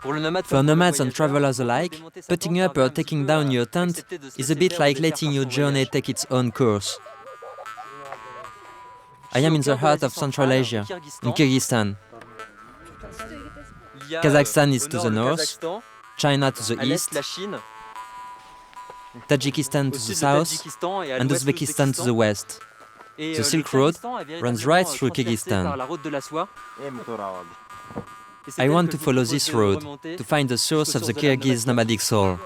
For nomads and travelers alike, putting up or taking down your tent is a bit like letting your journey take its own course. I am in the heart of Central Asia, in Kyrgyzstan. Kazakhstan is to the north, China to the east, Tajikistan to the south, and Uzbekistan to the west. The Silk Road runs right through Kyrgyzstan. I want to follow this road to find the source of the Kyrgyz nomadic soul.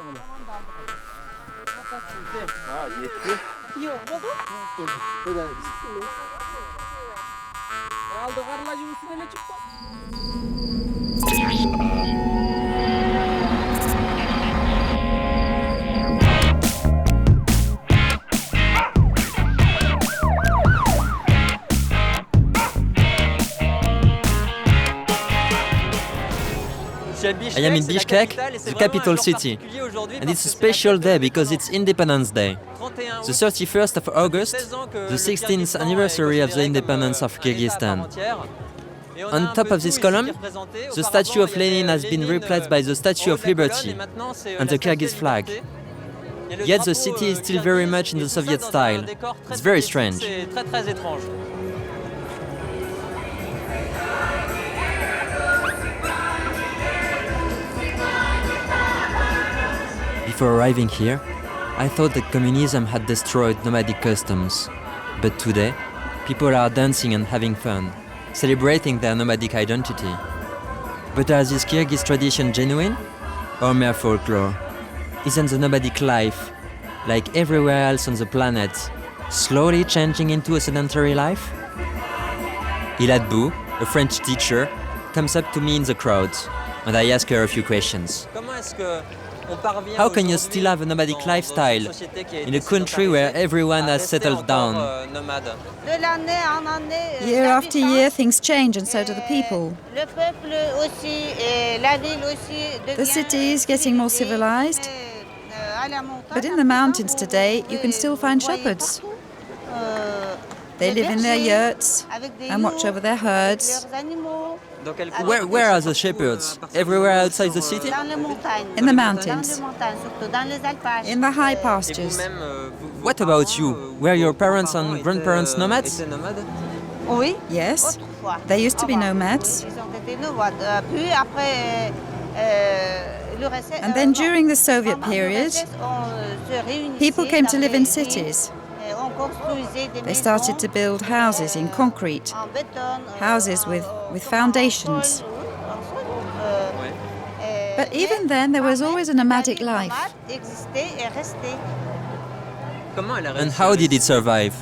I am in Bishkek, the capital city, and it's a special day because it's Independence Day. The 31st of August, the 16th anniversary of the independence of Kyrgyzstan. On top of this column, the statue of Lenin has been replaced by the Statue of Liberty and the Kyrgyz flag. Yet the city is still very much in the Soviet style. It's very strange. Before arriving here, I thought that communism had destroyed nomadic customs. But today, people are dancing and having fun, celebrating their nomadic identity. But are these Kyrgyz traditions genuine or mere folklore? Isn't the nomadic life, like everywhere else on the planet, slowly changing into a sedentary life? Iladbou, a French teacher, comes up to me in the crowd, and I ask her a few questions. How can you still have a nomadic lifestyle in a country where everyone has settled down? Year after year, things change, and so do the people. The city is getting more civilized, but in the mountains today, you can still find shepherds. They live in their yurts and watch over their herds. Where are the shepherds? Everywhere outside the city? In the mountains, in the high pastures. What about you? Were your parents and grandparents nomads? Yes, they used to be nomads. And then during the Soviet period, people came to live in cities. They started to build houses in concrete, houses with foundations. But even then, there was always a nomadic life. And how did it survive?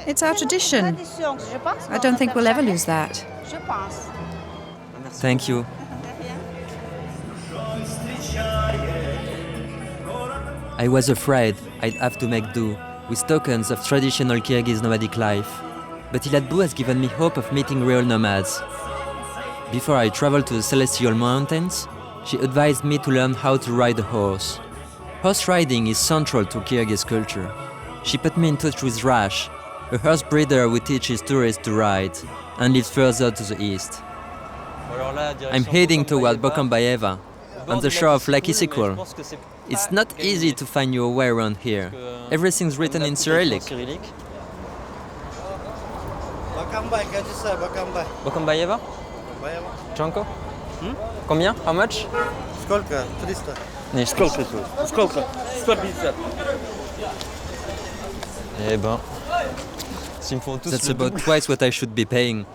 It's our tradition. I don't think we'll ever lose that. Thank you. I was afraid I'd have to make do with tokens of traditional Kyrgyz nomadic life, but Iladbou has given me hope of meeting real nomads. Before I traveled to the Celestial Mountains, she advised me to learn how to ride a horse. Horse riding is central to Kyrgyz culture. She put me in touch with Rash, a horse breeder who teaches tourists to ride and lives further to the east. I'm heading toward Bokombayeva, on the shore of Lake Isikul. It's not easy to find your way around here. Everything's written in Cyrillic. Bokombayeva? Чонко? Combien? How much? Сколько? 300. Не, Сколько? 150. Eh ben, that's about twice what I should be paying.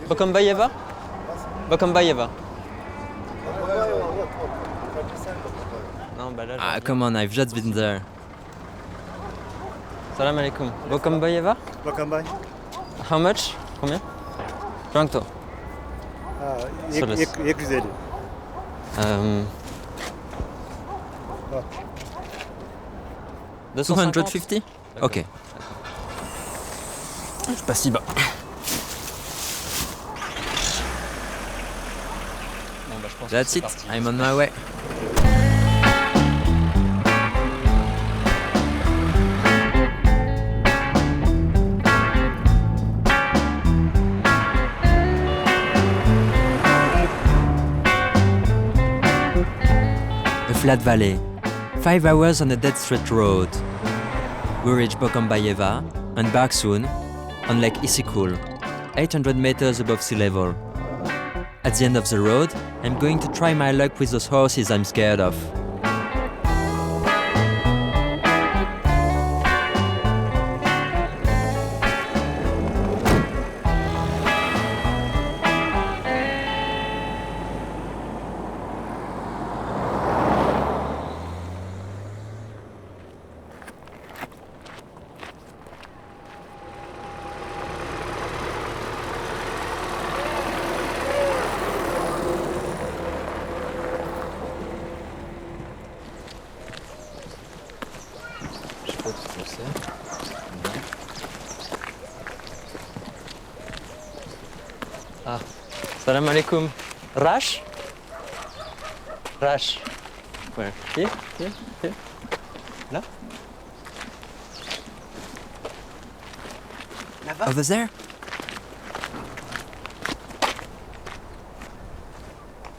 Bokombayeva? Bokombayeva. Ah, come on, I've just been there. Salam alaikum. Bokombayeva? Bokombay. How much? Combien? Pronto. 250. 250? Okay. Спасибо. That's it, I'm on my way. flat valley, 5 hours on a dead straight road. We reach Bokombayeva and Barksun on Lake Isikul, 800 meters above sea level. At the end of the road, I'm going to try my luck with those horses I'm scared of. Salam alaikum. Rash? Rash. Where? Here? Là? Over there?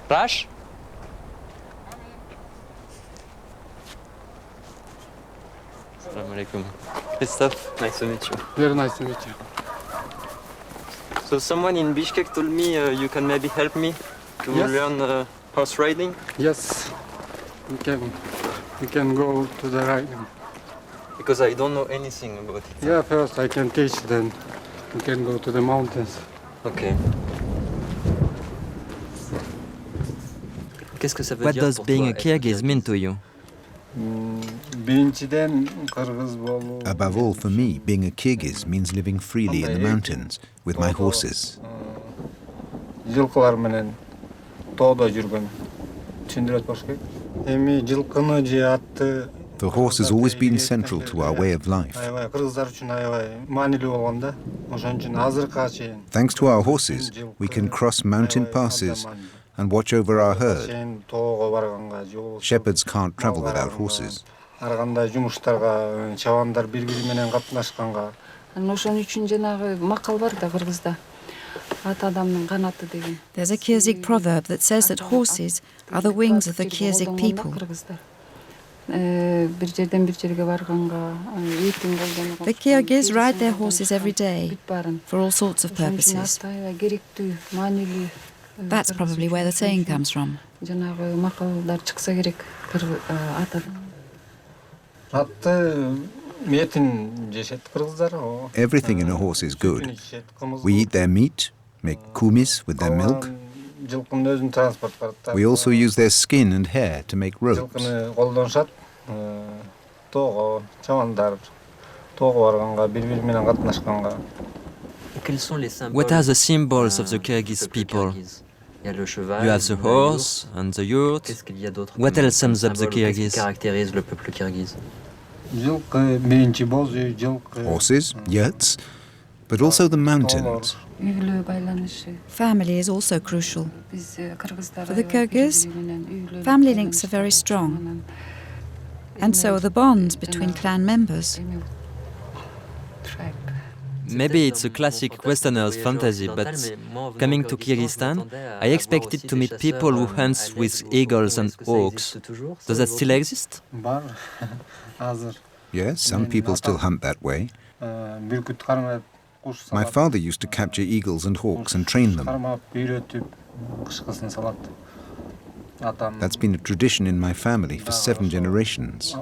Rash? Salam alaikum. Christophe, nice to meet you. Very nice to meet you. So someone in Bishkek told me you can maybe help me to learn horse riding? Yes, we can go to the riding. Because I don't know anything about it. Yeah, first I can teach, then we can go to the mountains. Okay. What does being a Kyrgyz mean to you? Above all, for me, being a Kyrgyz means living freely in the mountains with my horses. The horse has always been central to our way of life. Thanks to our horses, we can cross mountain passes and watch over our herd. Shepherds can't travel without horses. There's a Kyrgyz proverb that says that horses are the wings of the Kyrgyz people. The Kyrgyz ride their horses every day for all sorts of purposes. That's probably where the saying comes from. Everything in a horse is good. We eat their meat, make kumis with their milk. We also use their skin and hair to make robes. What are the symbols of the Kyrgyz people? You have the horse and the yurt. What else sums up the Kyrgyz? Horses, yurts, but also the mountains. Family is also crucial. For the Kyrgyz, family links are very strong, and so are the bonds between clan members. Maybe it's a classic Westerner's fantasy, but coming to Kyrgyzstan, I expected to meet people who hunt with eagles and hawks. Does that still exist? Yes, some people still hunt that way. My father used to capture eagles and hawks and train them. That's been a tradition in my family for 7 generations.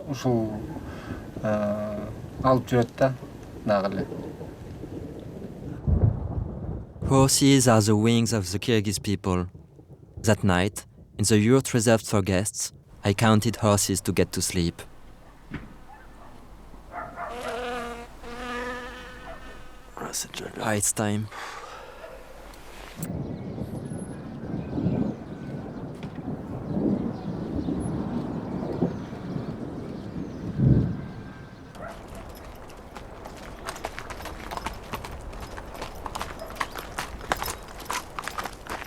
Horses are the wings of the Kyrgyz people. That night, in the yurt reserved for guests, I counted horses to get to sleep. It's time.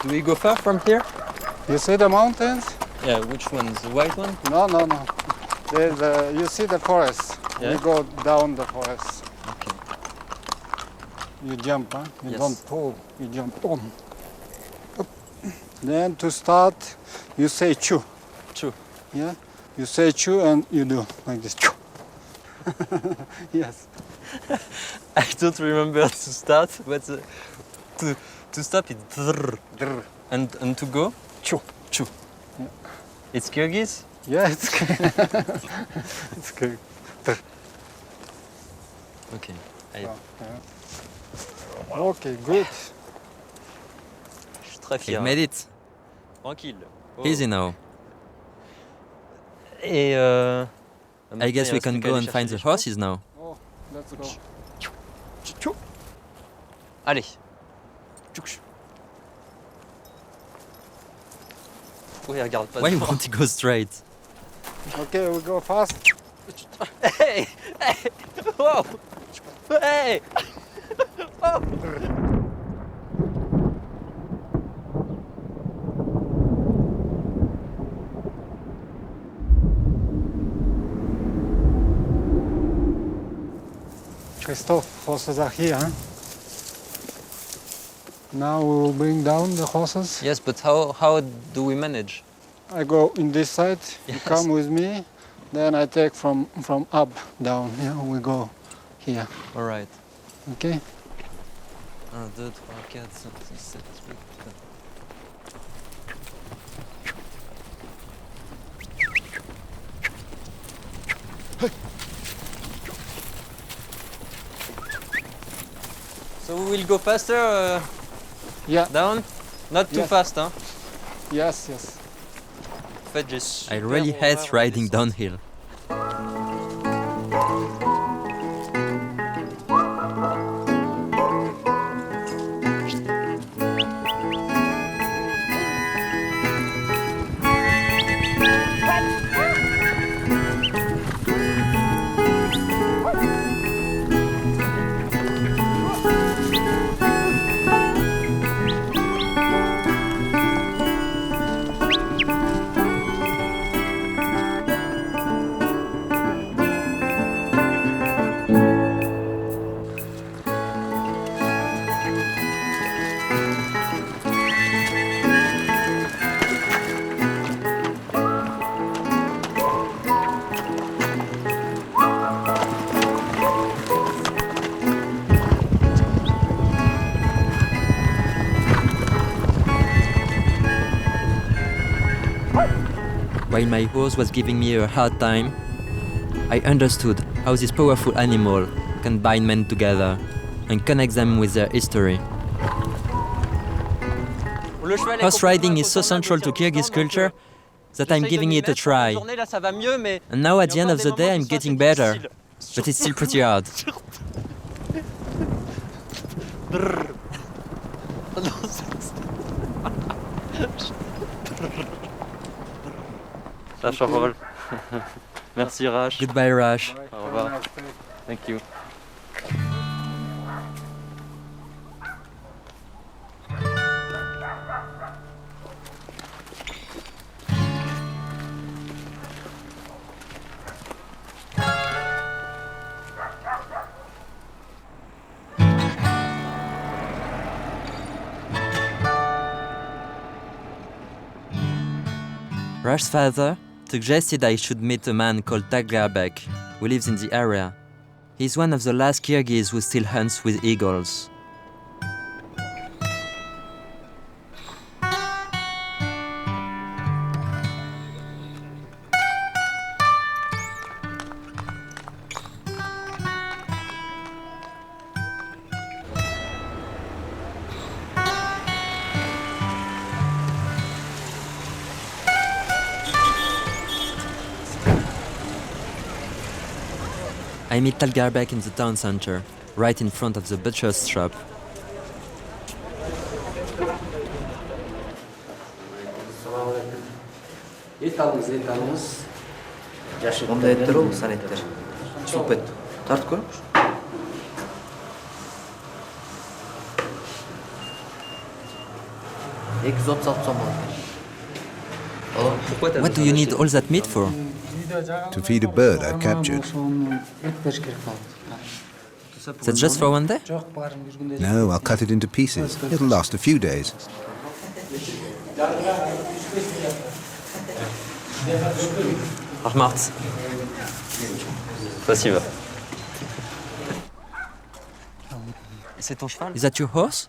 Do we go far from here? You see the mountains? Yeah, which ones? The white one? No. You see the forest. Yeah? We go down the forest. Okay. You jump, huh? You Yes. don't pull, you jump on. Up. Then to start, you say chu. Chu. Yeah? You say chew and you do like this. Chew. Yes. I don't remember to start, but to stop it's drr. Drr. And to go? Chew. Chu. Yeah. It's Kyrgyz? Yeah, it's good. It's good. Drr. Okay. Okay, good. Je suis très fier. You've made it. Tranquille. Oh. Easy now. Et I guess we can go and find the horses now. Oh, let's go. Allez. Oui, regarde pas. Why you want to go straight? Okay, we go fast. Hey! Hey! Wow! Hey! Oh! Christophe, horses are here. Huh? Now we will bring down the horses. Yes, but how do we manage? I go in this side, you Yes. come with me, then I take from up down. Yeah, we go here. All right. Okay? 1, 2, 3, 4, 5, 6, 7, 8. So we will go faster Yeah. down? Not too Yes. fast, huh? Yes, yes. En fait, j'ai I really super hate horreur riding des descentes. downhill. While my horse was giving me a hard time, I understood how this powerful animal can bind men together and connect them with their history. Horse riding is so central to Kyrgyz culture that I'm giving it a try. And now at the end of the day I'm getting better, but it's still pretty hard. Rash, au revoir. Merci Rash. Goodbye, Rash. Au revoir. Thank you. Rash's father suggested I should meet a man called Taglarbek, who lives in the area. He's one of the last Kyrgyz who still hunts with eagles. I meet Talgarbek in the town center, right in front of the butcher's shop. Onda etler olsan etler. Sup et. Tart koymuş. What do you need all that meat for? To feed a bird I've captured. That's just for one day? No, I'll cut it into pieces. It'll last a few days. Marthe. Спасибо. C'est ton cheval? Is that your horse?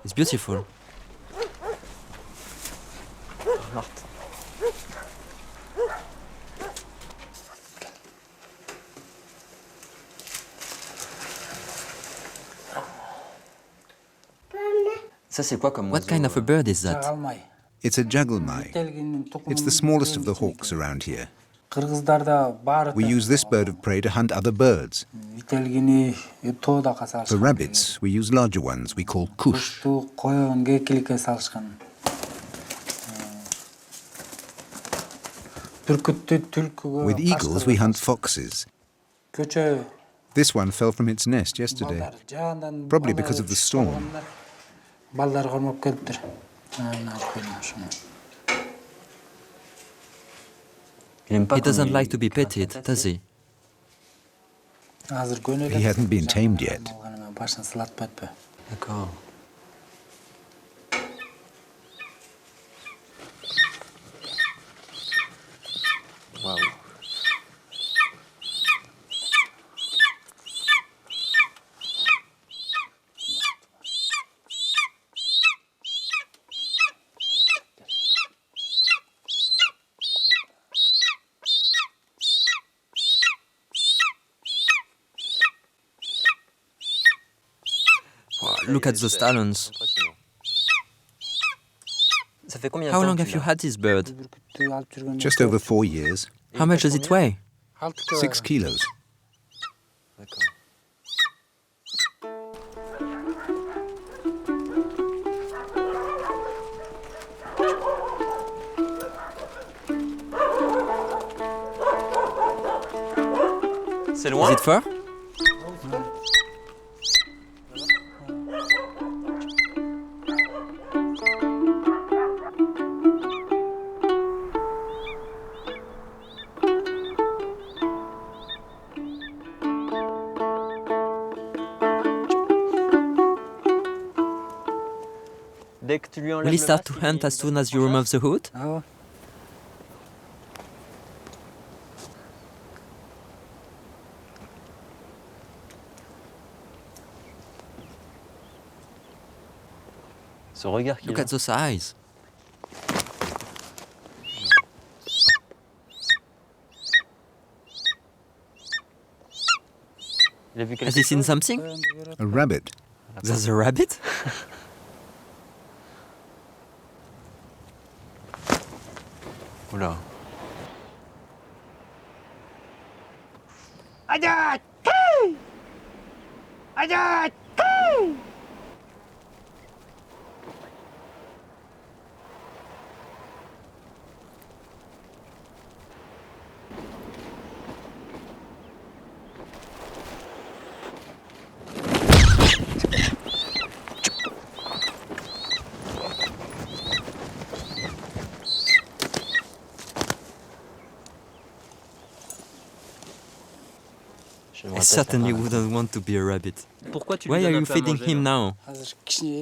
It's beautiful. Marthe. Ça c'est quoi comme oiseau? What kind of a bird is that? It's a jagalmai. It's the smallest of the hawks around here. We use this bird of prey to hunt other birds. For rabbits, we use larger ones we call kush. With eagles, we hunt foxes. This one fell from its nest yesterday, probably because of the storm. He doesn't like to be petted, does he? He hasn't been tamed yet. D'accord. Wow. Look at the stallions. How long have you had this bird? Just over 4 years. How much does it weigh? 6 kilos. Is it far? Will he start to hunt as soon as you remove the hood? Look at those eyes. Has he seen something? A rabbit. There's a rabbit? Oula. I certainly wouldn't want to be a rabbit. Why are you feeding him now?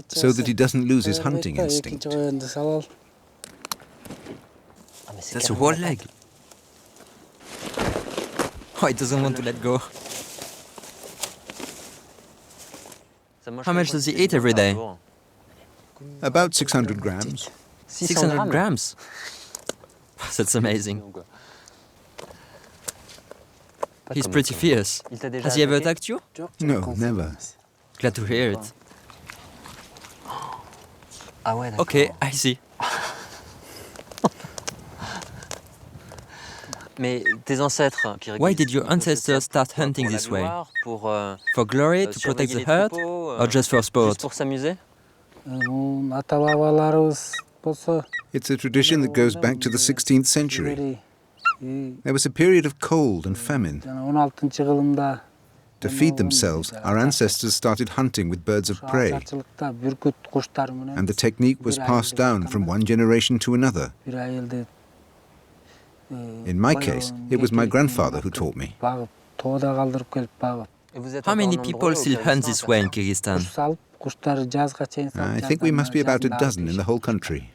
So that he doesn't lose his hunting instinct. That's a whole leg. Oh, he doesn't want to let go. How much does he eat every day? About 600 grams. 600 grams? That's amazing. He's pretty fierce. Has he ever attacked you? No, never. Glad to hear it. Okay, I see. Why did your ancestors start hunting this way? For glory, to protect the herd, or just for sport? It's a tradition that goes back to the 16th century. There was a period of cold and famine. To feed themselves, our ancestors started hunting with birds of prey, and the technique was passed down from one generation to another. In my case, it was my grandfather who taught me. How many people still hunt this way in Kyrgyzstan? I think we must be about a dozen in the whole country.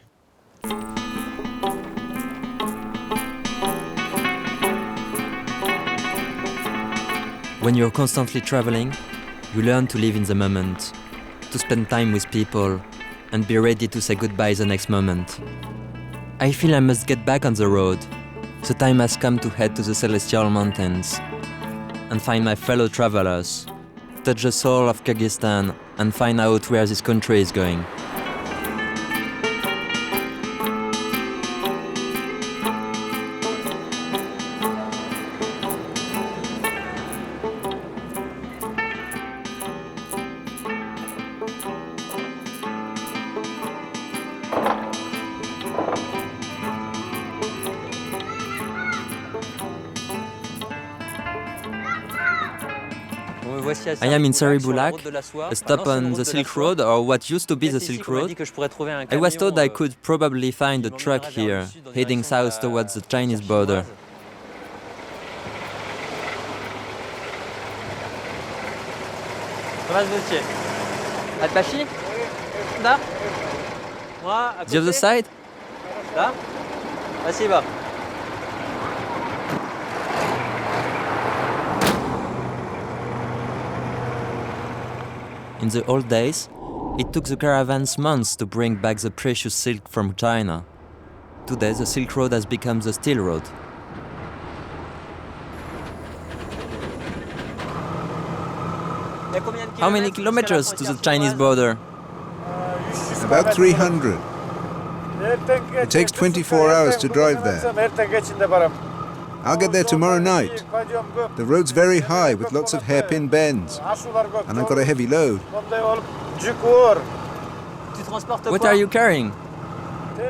When you're constantly traveling, you learn to live in the moment, to spend time with people, and be ready to say goodbye the next moment. I feel I must get back on the road. The time has come to head to the Celestial Mountains and find my fellow travelers, touch the soul of Kyrgyzstan and find out where this country is going. I am in Saribulak, a stop on the Silk Road, or what used to be the Silk Road. I was told I could probably find a truck here, heading south towards the Chinese border. The other side? In the old days, it took the caravans months to bring back the precious silk from China. Today, the Silk Road has become the Steel Road. How many kilometers to the Chinese border? About 300. It takes 24 hours to drive there. I'll get there tomorrow night. The road's very high with lots of hairpin bends. And I've got a heavy load. What are you carrying?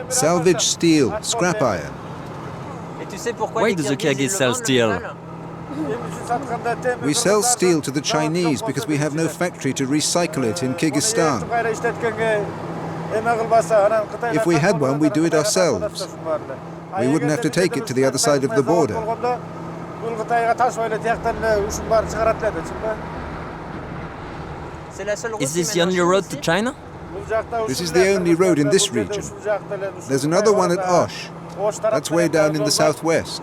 Salvaged steel, scrap iron. Why do the Kyrgyz sell steel? We sell steel to the Chinese because we have no factory to recycle it in Kyrgyzstan. If we had one, we'd do it ourselves. We wouldn't have to take it to the other side of the border. Is this the only road to China? This is the only road in this region. There's another one at Osh. That's way down in the southwest.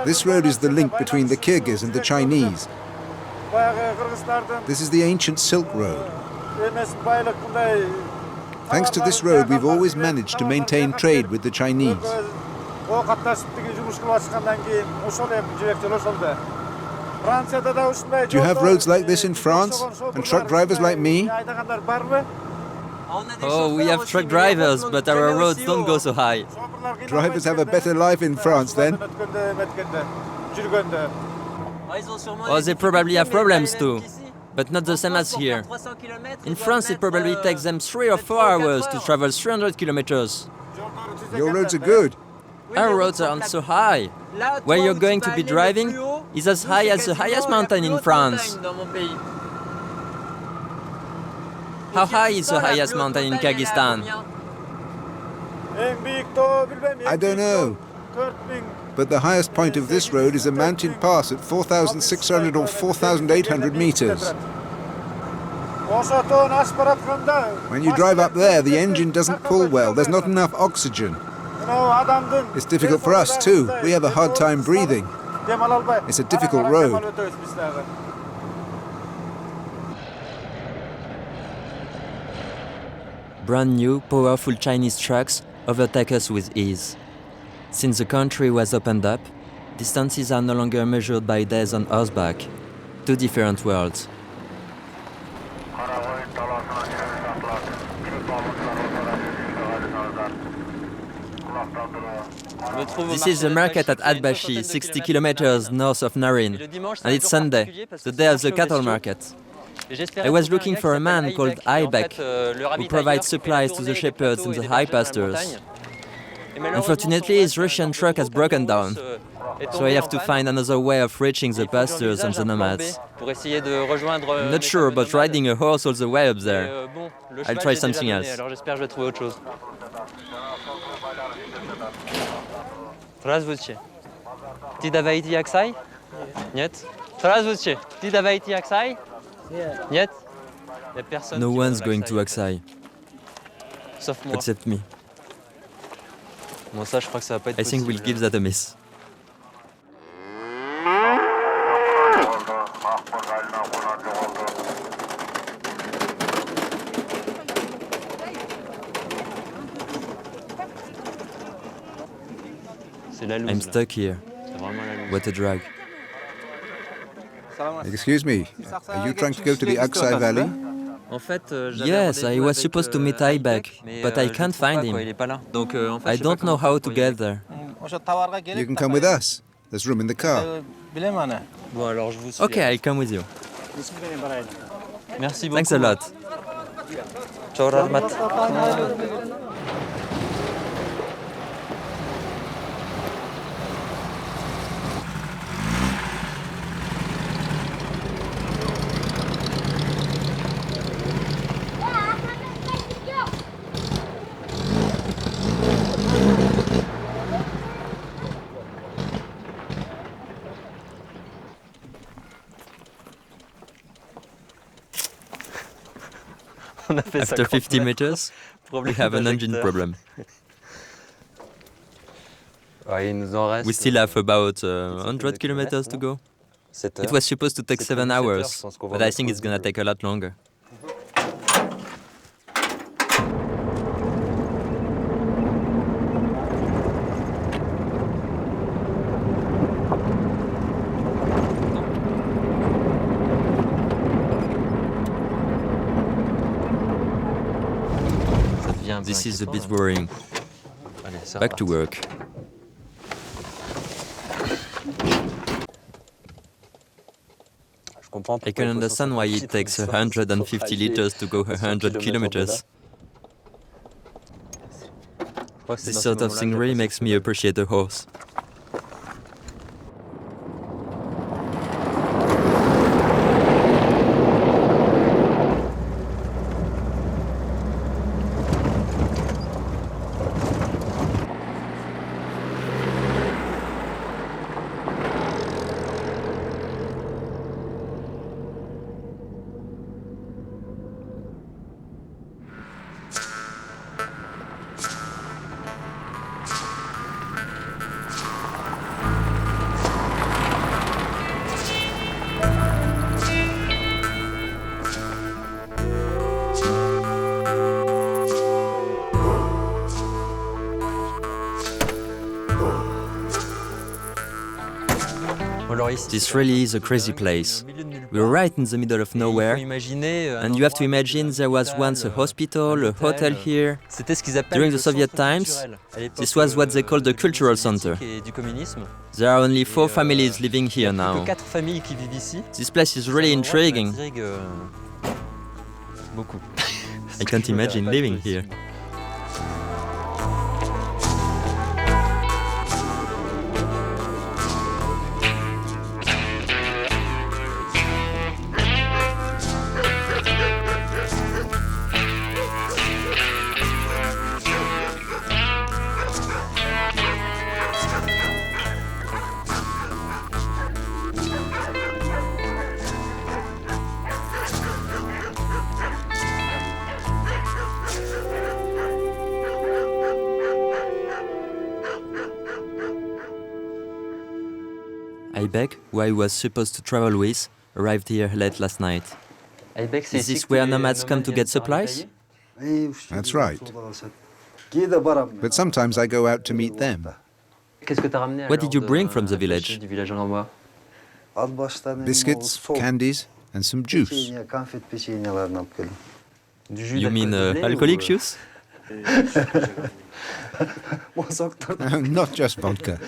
This road is the link between the Kyrgyz and the Chinese. This is the ancient Silk Road. Thanks to this road, we've always managed to maintain trade with the Chinese. Do you have roads like this in France? And truck drivers like me? Oh, we have truck drivers, but our roads don't go so high. Drivers have a better life in France then. Oh, they probably have problems too, but not the same as here. In France, it probably takes them 3 or 4 hours to travel 300 kilometers. Your roads are good. Our roads aren't so high. Where you're going to be driving is as high as the highest mountain in France. How high is the highest mountain in Kyrgyzstan? I don't know. But the highest point of this road is a mountain pass at 4,600 or 4,800 meters. When you drive up there, the engine doesn't pull well. There's not enough oxygen. It's difficult for us too. We have a hard time breathing. It's a difficult road. Brand new, powerful Chinese trucks overtake us with ease. Since the country was opened up, distances are no longer measured by days on horseback. 2 different worlds. This is the market at Atbashi, 60 kilometers north of Narin, and it's Sunday, the day of the cattle market. I was looking for a man called Ayback, who provides supplies to the shepherds in the high pastures. Unfortunately, his Russian truck has broken down, so I have to find another way of reaching the pastures and the nomads. I'm not sure about riding a horse all the way up there. I'll try something else. Здравствуйте. Ty dawajcie jaksaj? Нет. Здравствуйте. Ty dawajcie jaksaj? Нет. No one's going to Aksai, except me. I think we'll give that a miss. I'm stuck here. What a drag. Excuse me, are you trying to go to the Aksai Valley? Yes, I was supposed to meet Aibek, but I can't find him. I don't know how to get there. You can come with us. There's room in the car. Okay, I'll come with you. Thanks a lot. Ciao, Rahmat. After 50 meters, we have an engine problem. We still have about 100 kilometers to go. It was supposed to take 7 hours, but I think it's gonna take a lot longer. This is a bit worrying. Back to work. I can understand why it takes 150 liters to go 100 kilometers. This sort of thing really makes me appreciate a horse. This really is a crazy place. We're right in the middle of nowhere, and you have to imagine there was once a hospital, a hotel here. During the Soviet times, this was what they called the cultural center. There are only 4 families living here now. This place is really intriguing. I can't imagine living here. Aibek, who I was supposed to travel with, arrived here late last night. Is this where nomads come to get supplies? That's right. But sometimes I go out to meet them. What did you bring from the village? Biscuits, candies, and some juice. You mean alcoholic juice? No, not just vodka.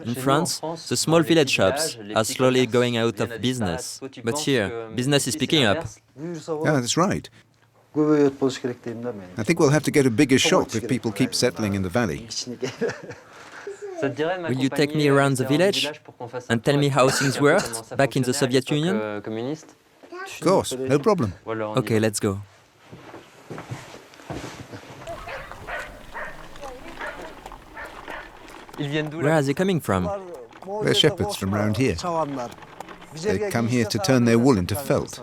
In France, the small village shops are slowly going out of business. But here, business is picking up. Yeah, that's right. I think we'll have to get a bigger shop if people keep settling in the valley. Will you take me around the village and tell me how things worked back in the Soviet Union? Of course, no problem. Okay, let's go. Where are they coming from? They're shepherds from round here. They come here to turn their wool into felt.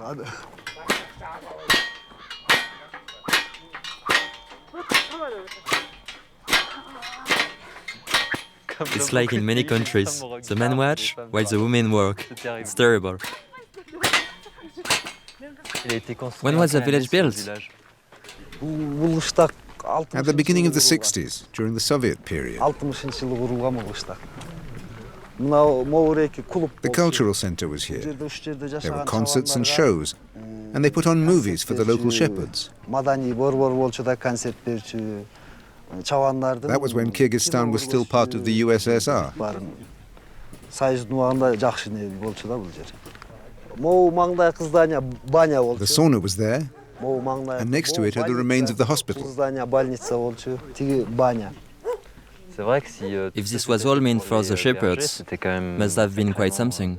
It's like in many countries. The men watch while the women work. It's terrible. When was the village built? At the beginning of the 60s, during the Soviet period. The cultural center was here. There were concerts and shows, and they put on movies for the local shepherds. That was when Kyrgyzstan was still part of the USSR. The sauna was there, and next to it are the remains of the hospital. If this was all meant for the shepherds, must have been quite something.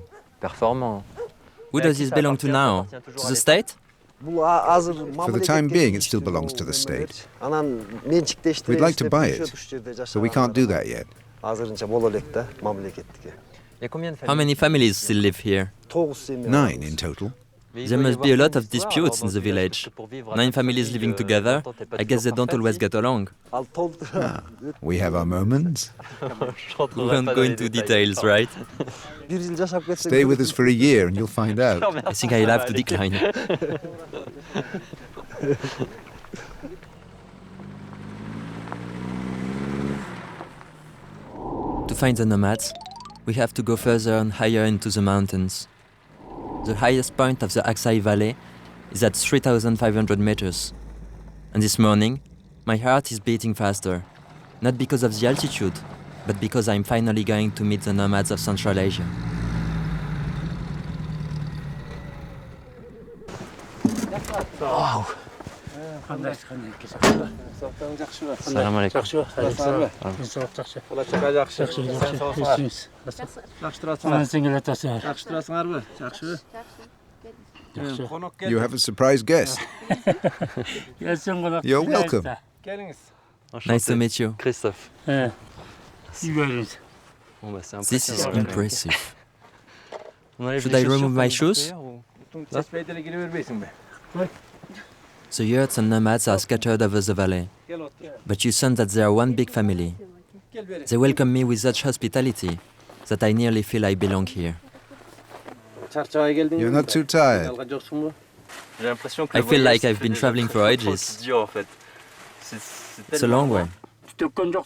Who does this belong to now? To the state? For the time being, it still belongs to the state. We'd like to buy it, but we can't do that yet. How many families still live here? 9 in total. There must be a lot of disputes in the village. 9 families living together, I guess they don't always get along. We have our moments. We won't go into details, right? Stay with us for a year and you'll find out. I think I'll have to decline. To find the nomads, we have to go further and higher into the mountains. The highest point of the Aksai Valley is at 3,500 meters. And this morning, my heart is beating faster. Not because of the altitude, but because I'm finally going to meet the nomads of Central Asia. Wow! Salam alaikum. You have a surprise guest. You're welcome. Nice to meet you. Christophe. This is impressive. Should I remove my shoes? The yurts and nomads are scattered over the valley, but you sense that they are one big family. They welcome me with such hospitality that I nearly feel I belong here. You're not too tired. I feel like I've been traveling for ages. It's a long way.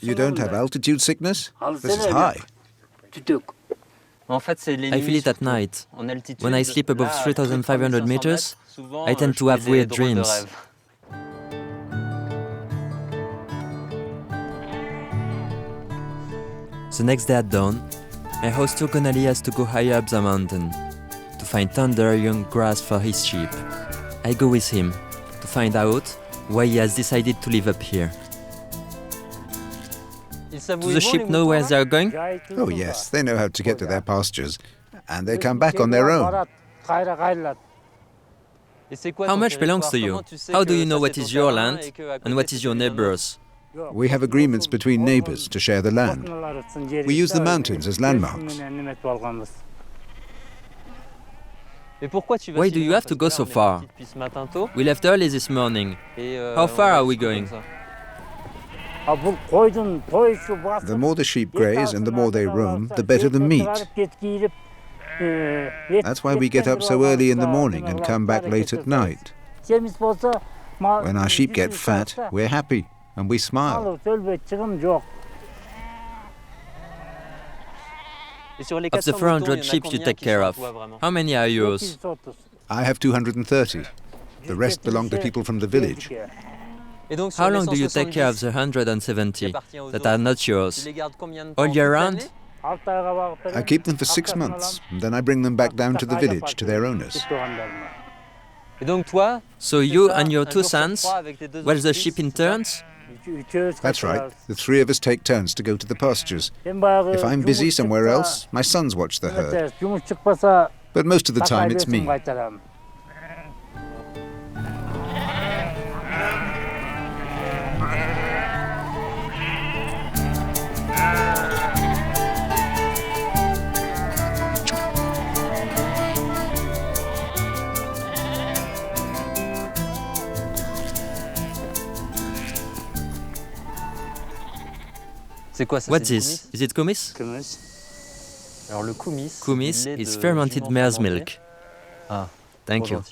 You don't have altitude sickness? This is high. I feel it at night. When I sleep above 3,500 meters, I tend to have weird dreams. The next day at dawn, my host Turkonali has to go higher up the mountain to find tender young grass for his sheep. I go with him to find out why he has decided to live up here. Do the sheep know where they are going? Oh yes, they know how to get to their pastures, and they come back on their own. How much belongs to you? How do you know what is your land and what is your neighbor's? We have agreements between neighbors to share the land. We use the mountains as landmarks. Why do you have to go so far? We left early this morning. How far are we going? The more the sheep graze and the more they roam, the better the meat. That's why we get up so early in the morning and come back late at night. When our sheep get fat, we're happy and we smile. Of the 400 sheep you take care of, how many are yours? I have 230. The rest belong to people from the village. How long do you take care of the 170 that are not yours? All year round? I keep them for 6 months, and then I bring them back down to the village, to their owners. So you and your 2 sons watch the sheep in turns? That's right. The 3 of us take turns to go to the pastures. If I'm busy somewhere else, my sons watch the herd. But most of the time it's me. What's this? Is it kumis? Kumis is fermented mare's milk. Thank you.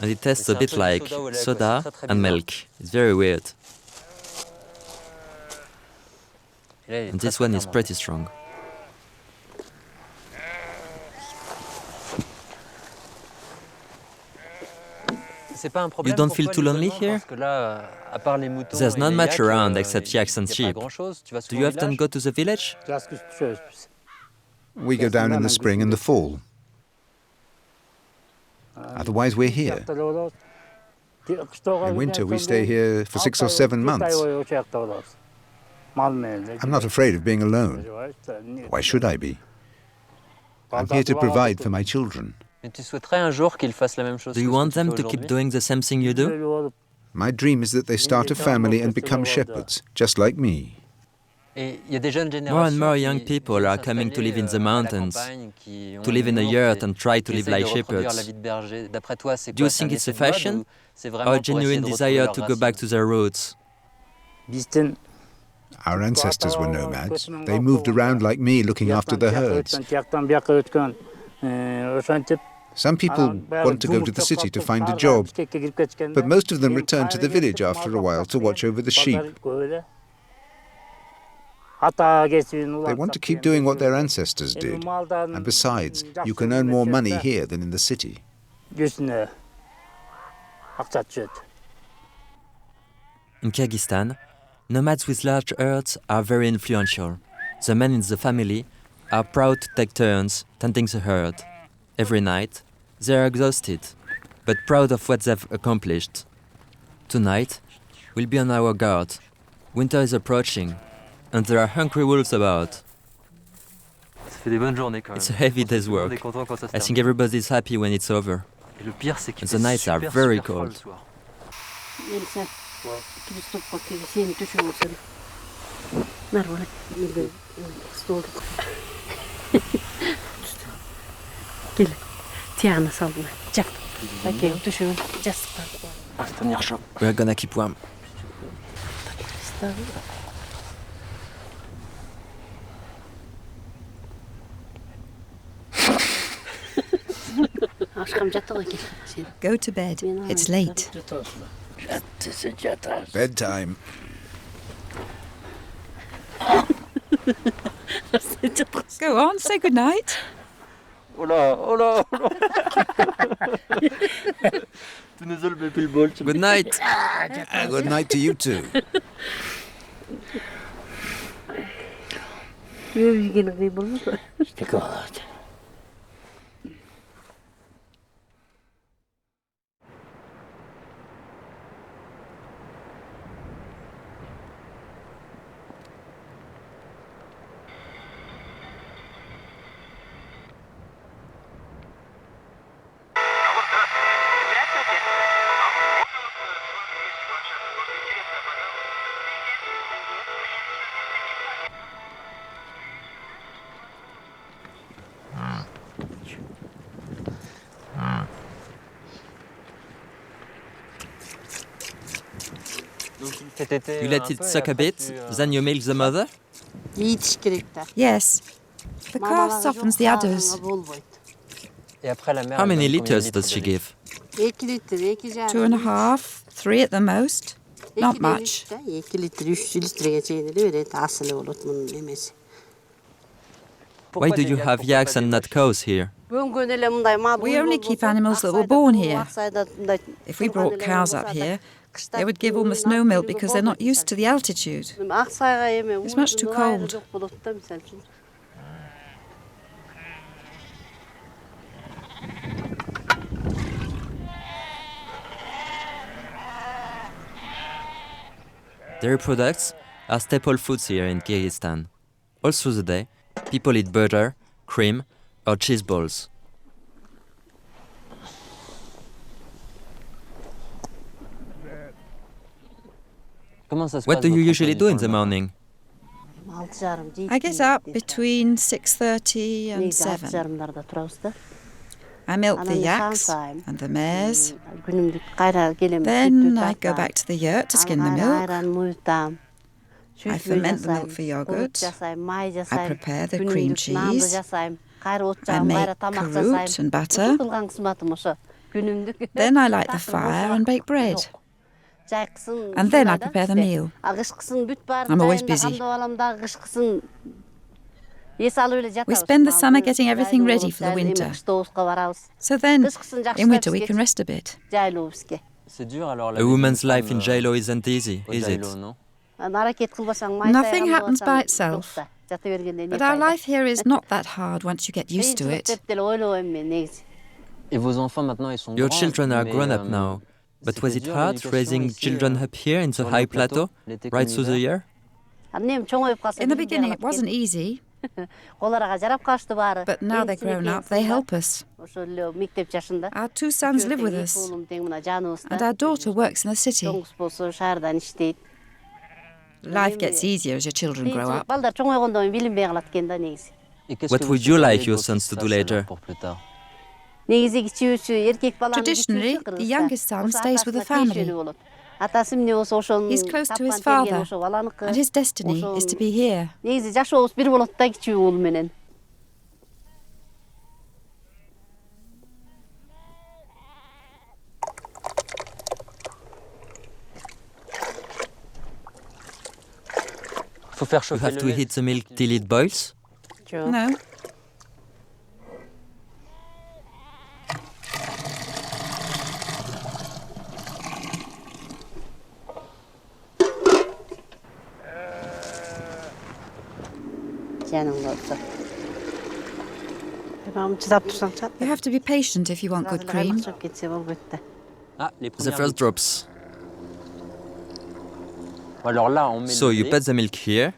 And it tastes a bit like soda and milk. It's very weird. And this one is pretty strong. You don't feel too lonely here? There's not much around except yaks and sheep. Do you often go to the village? We go down in the spring and the fall. Otherwise, we're here. In winter, we stay here for 6 or 7 months. I'm not afraid of being alone. Why should I be? I'm here to provide for my children. Do you want them to keep doing the same thing you do? My dream is that they start a family and become shepherds, just like me. More and more young people are coming to live in the mountains, to live in a yurt and try to live like shepherds. Do you think it's a fashion or a genuine desire to go back to their roots? Our ancestors were nomads. They moved around like me, looking after the herds. Some people want to go to the city to find a job, but most of them return to the village after a while to watch over the sheep. They want to keep doing what their ancestors did. And besides, you can earn more money here than in the city. In Kyrgyzstan, nomads with large herds are very influential. The men in the family are proud to take turns tending the herd. Every night, they are exhausted, but proud of what they've accomplished. Tonight, we'll be on our guard. Winter is approaching, and there are hungry wolves about. It's a heavy day's work. I think everybody's happy when it's over. And the nights are very cold. We're gonna keep warm. Go to bed. It's late. Bedtime. Go on, say good night. Good night. Good night to you too. You let it suck a bit, then you milk the mother? Yes. The calf softens the udders. How many liters does she give? 2.5, 3 at the most. Not much. Why do you have yaks and not cows here? We only keep animals that were born here. If we brought cows up here, they would give almost no milk because they're not used to the altitude. It's much too cold. Dairy products are staple foods here in Kyrgyzstan. All through the day, people eat butter, cream, or cheese balls. What do you usually do in the morning? I get up between 6:30 and 7. I milk the yaks and the mares. Then I go back to the yurt to skin the milk. I ferment the milk for yogurt. I prepare the cream cheese. I make karut and butter. Then I light the fire and bake bread. And then I prepare the meal. I'm always busy. We spend the summer getting everything ready for the winter. So then, in winter, we can rest a bit. A woman's life in Jailo isn't easy, is it? Nothing happens by itself. But our life here is not that hard once you get used to it. Your children are grown up now. But was it hard raising children up here in the high plateau, right through the year? In the beginning, it wasn't easy. But now they're grown up, they help us. Our 2 sons live with us. And our daughter works in the city. Life gets easier as your children grow up. What would you like your sons to do later? Traditionally, the youngest son stays with the family. He's close to his father, and his destiny is to be here. You have to heat the milk till it boils? No. You have to be patient if you want good cream. The first drops. So you put the milk here,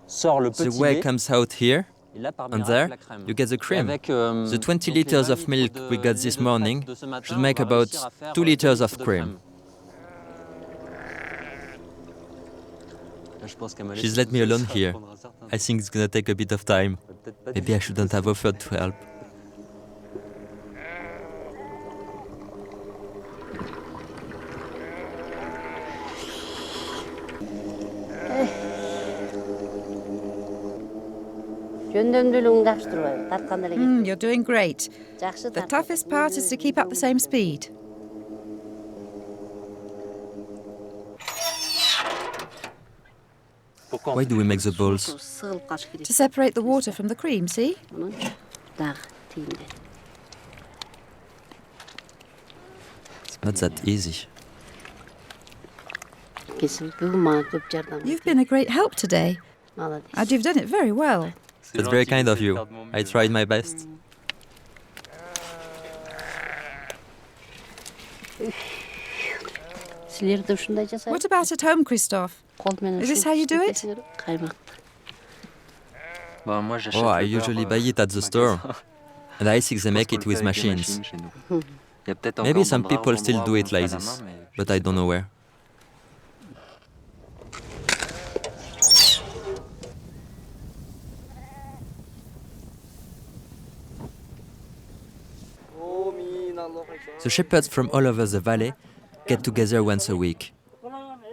the whey comes out here, and there you get the cream. The 20 liters of milk we got this morning should make about 2 liters of cream. She's let me alone here. I think it's gonna take a bit of time. Maybe I shouldn't have offered to help. You're doing great. The toughest part is to keep up the same speed. Why do we make the balls? To separate the water from the cream, see? It's not that easy. You've been a great help today. And you've done it very well. That's very kind of you. I tried my best. What about at home, Christophe? Is this how you do it? Oh, I usually buy it at the store. And I think they make it with machines. Maybe some people still do it like this, but I don't know where. The shepherds from all over the valley get together once a week.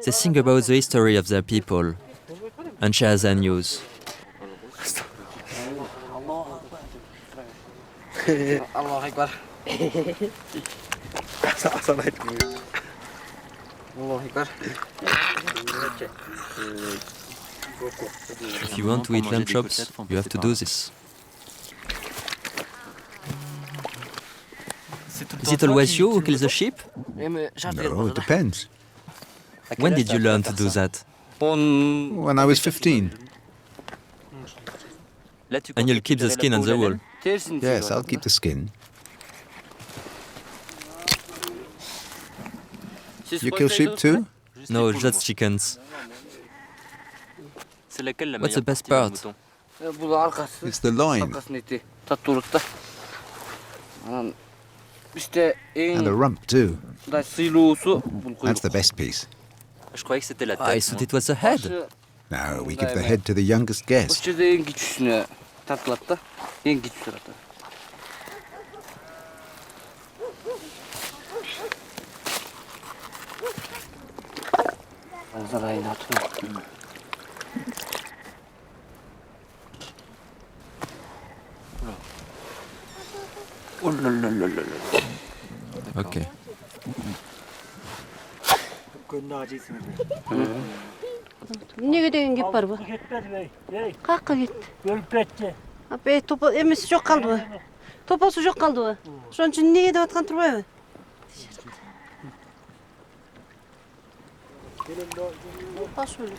They sing about the history of their people and share their news. If you want to eat lamb chops, you have to do this. Is it always you who kills the sheep? No, it depends. When did you learn to do that? When I was 15. And you'll keep the skin on the wall. Yes, I'll keep the skin. You kill sheep too? No, just chickens. What's the best part? It's the loin. And the rump too. That's the best piece. I thought it was the head. No, we give the head to the youngest guest. Okay. Niye gidiyorsun git var bu? Kalk git. Abi topu emisi çok kaldı bu. Toposu çok kaldı bu. Şunun için niye gidip atkan turbayı mı? Baş öyle.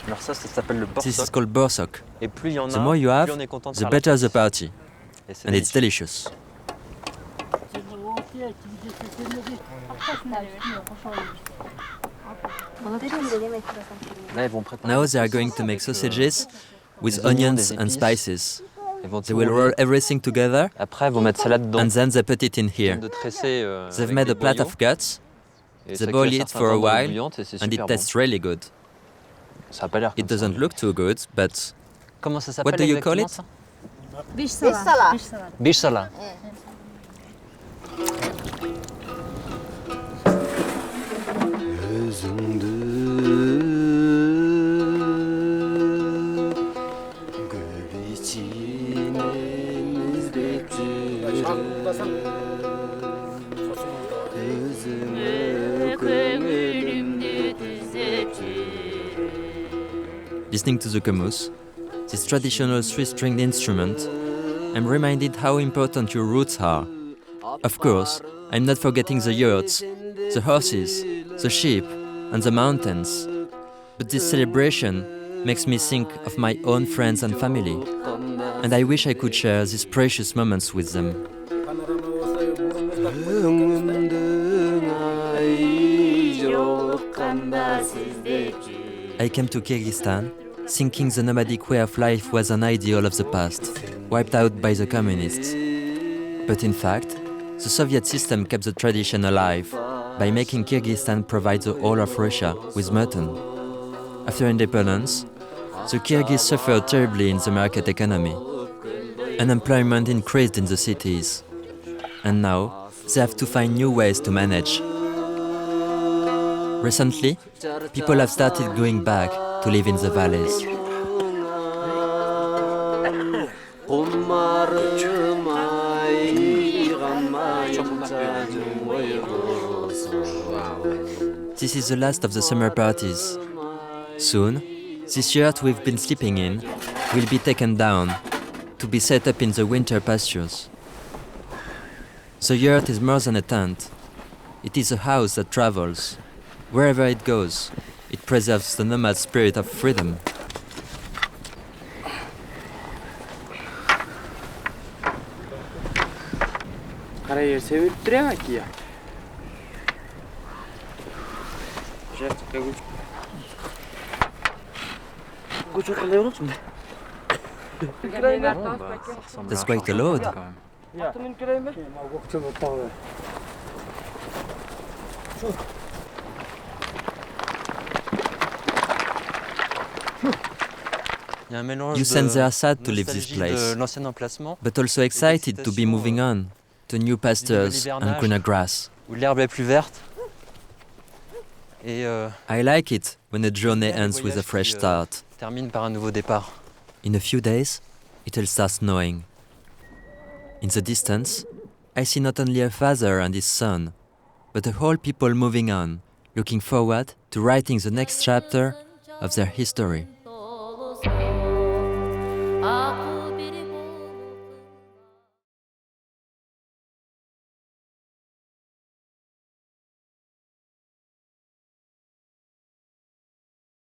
Alors ça s'appelle le borsok. This is called borsok. Et plus il y en a, the more you have, the better the party. And it's delicious. Now they are going to make sausages with onions and spices. They will roll everything together and then they put it in here. They've made a plate of guts, they boil it for a while and it tastes really good. It doesn't look too good, but what do you call it? Bishsala. Listening to the kumus, this traditional three-stringed instrument, I'm reminded how important your roots are. Of course, I'm not forgetting the yurts, the horses, the sheep, and the mountains. But this celebration makes me think of my own friends and family, and I wish I could share these precious moments with them. I came to Kyrgyzstan thinking the nomadic way of life was an ideal of the past, wiped out by the communists. But in fact, the Soviet system kept the tradition alive by making Kyrgyzstan provide the whole of Russia with mutton. After independence, the Kyrgyz suffered terribly in the market economy. Unemployment increased in the cities. And now, they have to find new ways to manage. Recently, people have started going back to live in the valleys. This is the last of the summer parties. Soon, this yurt we've been sleeping in will be taken down, to be set up in the winter pastures. The yurt is more than a tent. It is a house that travels. Wherever it goes, it preserves the nomad spirit of freedom. That's quite a load. You sense they are sad to leave this place, but also excited to be moving on to new pastures and greener grass. I like it when a journey ends with a fresh start. In a few days, it'll start snowing. In the distance, I see not only a father and his son, but a whole people moving on, looking forward to writing the next chapter of their history.